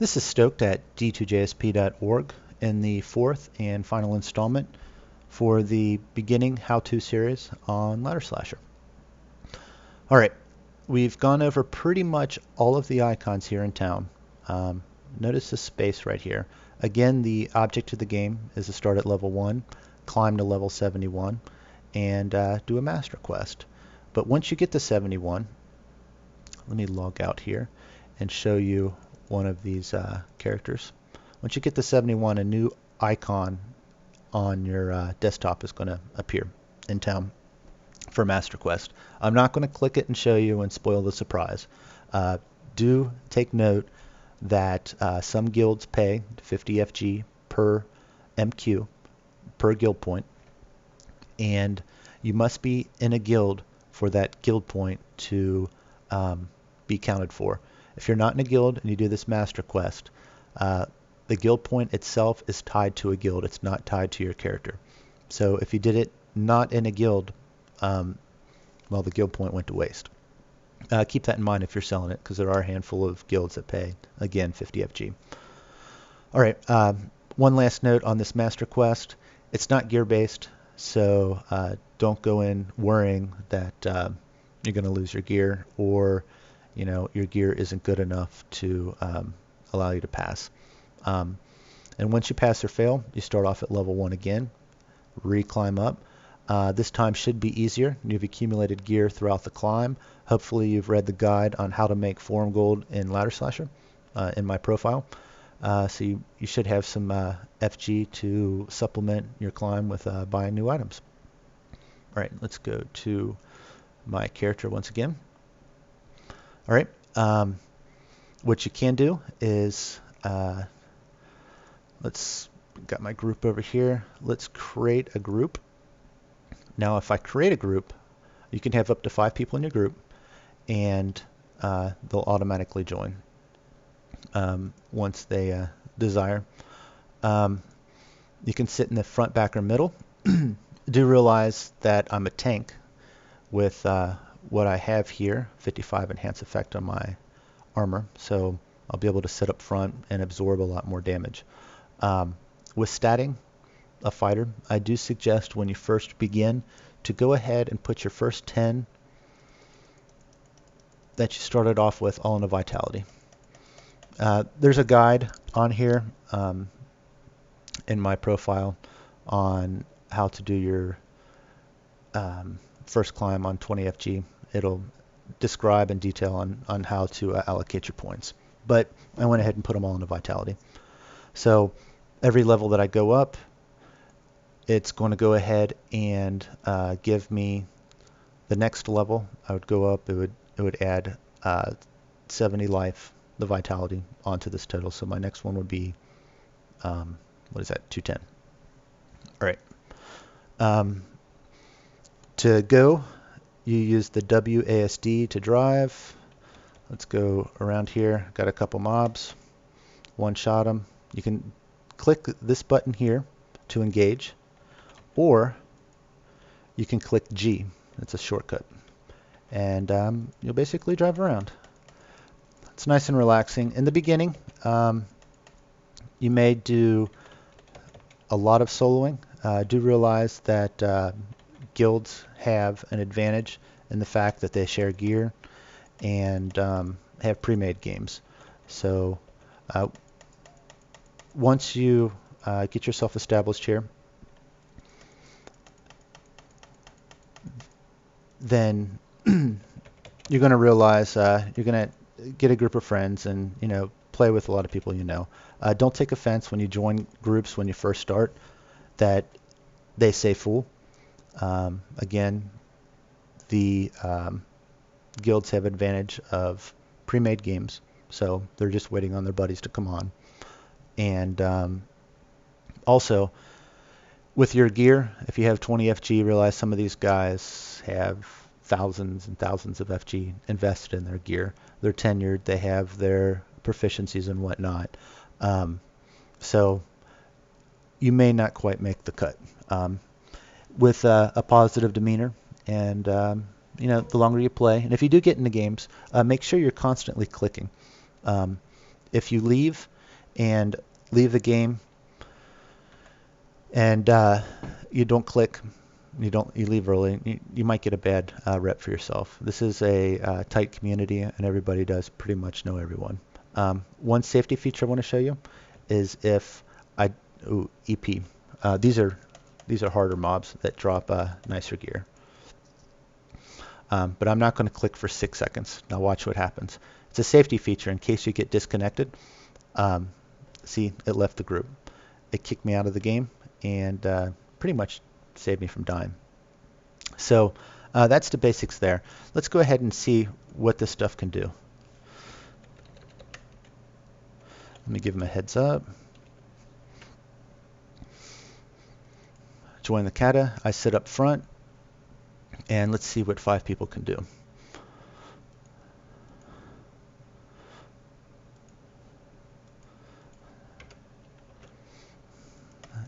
This is Stoked at d2jsp.org in the fourth and final installment for the beginning how-to series on Ladder Slasher. All right, we've gone over pretty much all of the icons here in town. Notice the space right here. Again, the object of the game is to start at level 1, climb to level 71, and do a master quest. But once you get to 71, let me log out here and show you one of these characters. Once you get to 71, a new icon on your desktop is going to appear in town for Master Quest. I'm not going to click it and show you and spoil the surprise. Do take note that some guilds pay 50 FG per MQ, per guild point, and you must be in a guild for that guild point to be counted for. If you're not in a guild and you do this master quest, the guild point itself is tied to a guild. It's not tied to your character. So if you did it not in a guild, well, the guild point went to waste. Keep that in mind if you're selling it, because there are a handful of guilds that pay, again, 50 FG. All right, one last note on this master quest. It's not gear-based, so don't go in worrying that you're going to lose your gear, or your gear isn't good enough to allow you to pass. And once you pass or fail, you start off at level 1 again, re-climb up. This time should be easier. You've accumulated gear throughout the climb. Hopefully you've read the guide on how to make Forum Gold in Ladder Slasher in my profile. So you should have some FG to supplement your climb with buying new items. All right, let's go to my character once again. All right, what you can do is, got my group over here. Let's create a group. Now, if I create a group, you can have up to 5 people in your group, and they'll automatically join once they desire. You can sit in the front, back, or middle. Do realize that I'm a tank with what I have here, 55 enhance effect on my armor, so I'll be able to sit up front and absorb a lot more damage. With statting a fighter, I do suggest when you first begin to go ahead and put your first 10 that you started off with all in a vitality. There's a guide on here in my profile on how to do your first climb on 20 FG. It'll describe in detail on how to allocate your points. But I went ahead and put them all into vitality. So every level that I go up, it's going to go ahead and give me the next level. I would go up, it would add 70 life, the vitality, onto this total. So my next one would be, what is that, 210. All right. To go, you use the WASD to drive. Let's go around here. Got a couple mobs. One shot them. You can click this button here to engage, or you can click G. It's a shortcut. And you'll basically drive around. It's nice and relaxing. In the beginning, you may do a lot of soloing. Do realize that guilds have an advantage in the fact that they share gear and have pre-made games. So once you get yourself established here, then you're going to realize you're going to get a group of friends and play with a lot of people you know. Don't take offense when you join groups when you first start that they say fool. Again, the guilds have advantage of pre-made games, so they're just waiting on their buddies to come on. And also, with your gear, if you have 20 FG, realize some of these guys have thousands and thousands of FG invested in their gear. They're tenured, they have their proficiencies and whatnot. So you may not quite make the cut. With a positive demeanor and the longer you play, and if you do get into games, make sure you're constantly clicking. If you leave and leave the game, and you don't click, you leave early, you might get a bad rep for yourself. This is a tight community, and everybody does pretty much know everyone. One safety feature I want to show you is if EP. These are harder mobs that drop nicer gear. But I'm not going to click for 6 seconds. Now watch what happens. It's a safety feature in case you get disconnected. See, it left the group. It kicked me out of the game and pretty much saved me from dying. So that's the basics there. Let's go ahead and see what this stuff can do. Let me give him a heads up. Join the kata. I sit up front. And let's see what 5 people can do.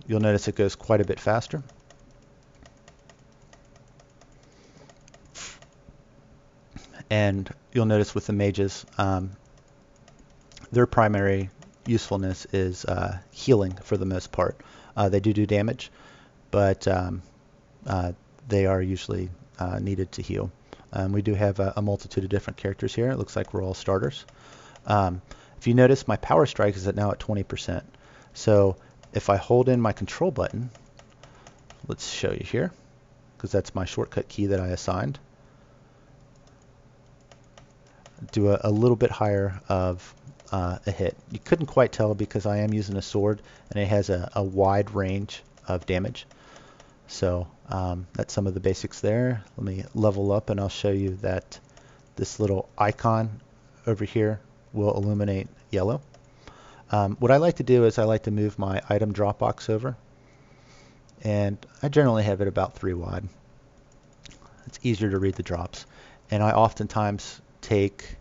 You'll notice it goes quite a bit faster. And you'll notice with the mages, their primary usefulness is healing for the most part. They do damage, but they are usually needed to heal. We do have a multitude of different characters here. It looks like we're all starters. If you notice, my power strike is now at 20%. So if I hold in my control button, let's show you here, because that's my shortcut key that I assigned. Do a little bit higher of a hit. You couldn't quite tell because I am using a sword and it has a wide range of damage. So that's some of the basics there. Let me level up and I'll show you that this little icon over here will illuminate yellow. What I like to do is I like to move my item drop box over, and I generally have it about 3 wide. It's easier to read the drops, and I oftentimes take,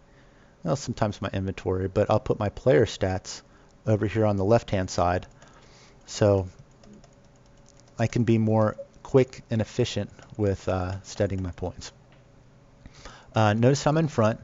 well, sometimes my inventory, but I'll put my player stats over here on the left hand side so I can be more quick and efficient with studying my points. Notice I'm in front.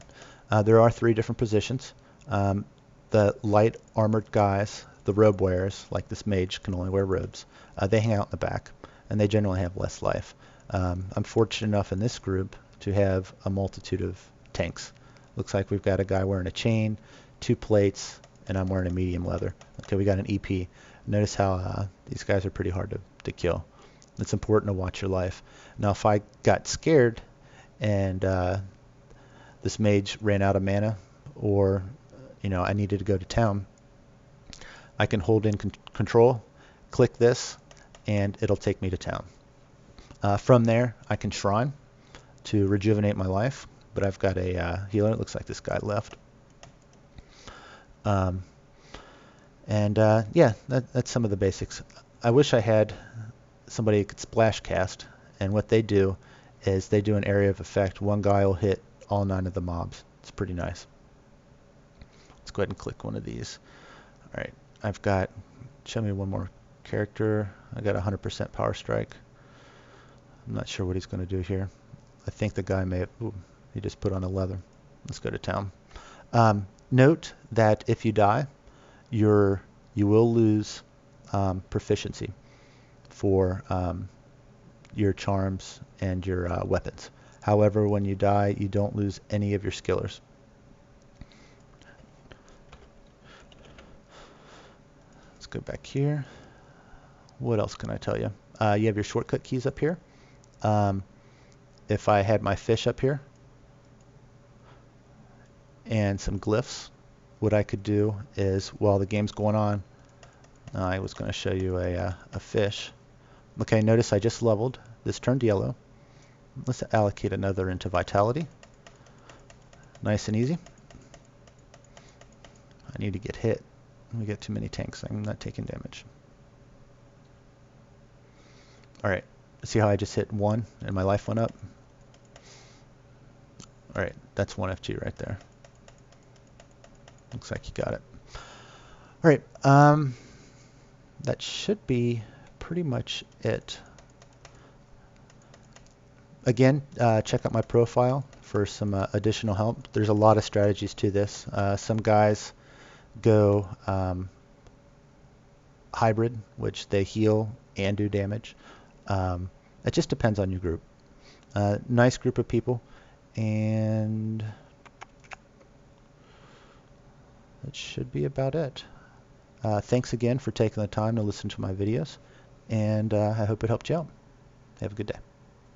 There are 3 different positions. The light armored guys, the robe wearers, like this mage can only wear robes, they hang out in the back, and they generally have less life. I'm fortunate enough in this group to have a multitude of tanks. Looks like we've got a guy wearing a chain, 2 plates, and I'm wearing a medium leather. Okay, we got an EP. Notice how these guys are pretty hard to kill. It's important to watch your life. Now, if I got scared and this mage ran out of mana, or I needed to go to town, I can hold in control, click this, and it'll take me to town. From there, I can shrine to rejuvenate my life, but I've got a healer. It looks like this guy left. Yeah, that's some of the basics. I wish I had somebody who could splash cast, and what they do is they do an area of effect. One guy will hit all 9 of the mobs. It's pretty nice. Let's go ahead and click one of these. All right, I've got, show me one more character. I got 100% power strike. I'm not sure what he's going to do here. I think the guy may have, ooh, he just put on a leather. Let's go to town. Note that if you die, you will lose proficiency for your charms and your weapons. However, when you die, you don't lose any of your skillers. Let's go back here. What else can I tell you? You have your shortcut keys up here. If I had my fish up here and some glyphs, what I could do is, while the game's going on, I was going to show you a fish. Okay, notice I just leveled. This turned yellow. Let's allocate another into vitality. Nice and easy. I need to get hit. We got too many tanks. I'm not taking damage. All right. See how I just hit 1 and my life went up? All right. That's 1 FG right there. Looks like you got it. All right. That should be pretty much it. Again, check out my profile for some additional help. There's a lot of strategies to this. Some guys go hybrid, which they heal and do damage. It just depends on your group. Nice group of people, and that should be about it. Thanks again for taking the time to listen to my videos, and I hope it helped you out. Have a good day.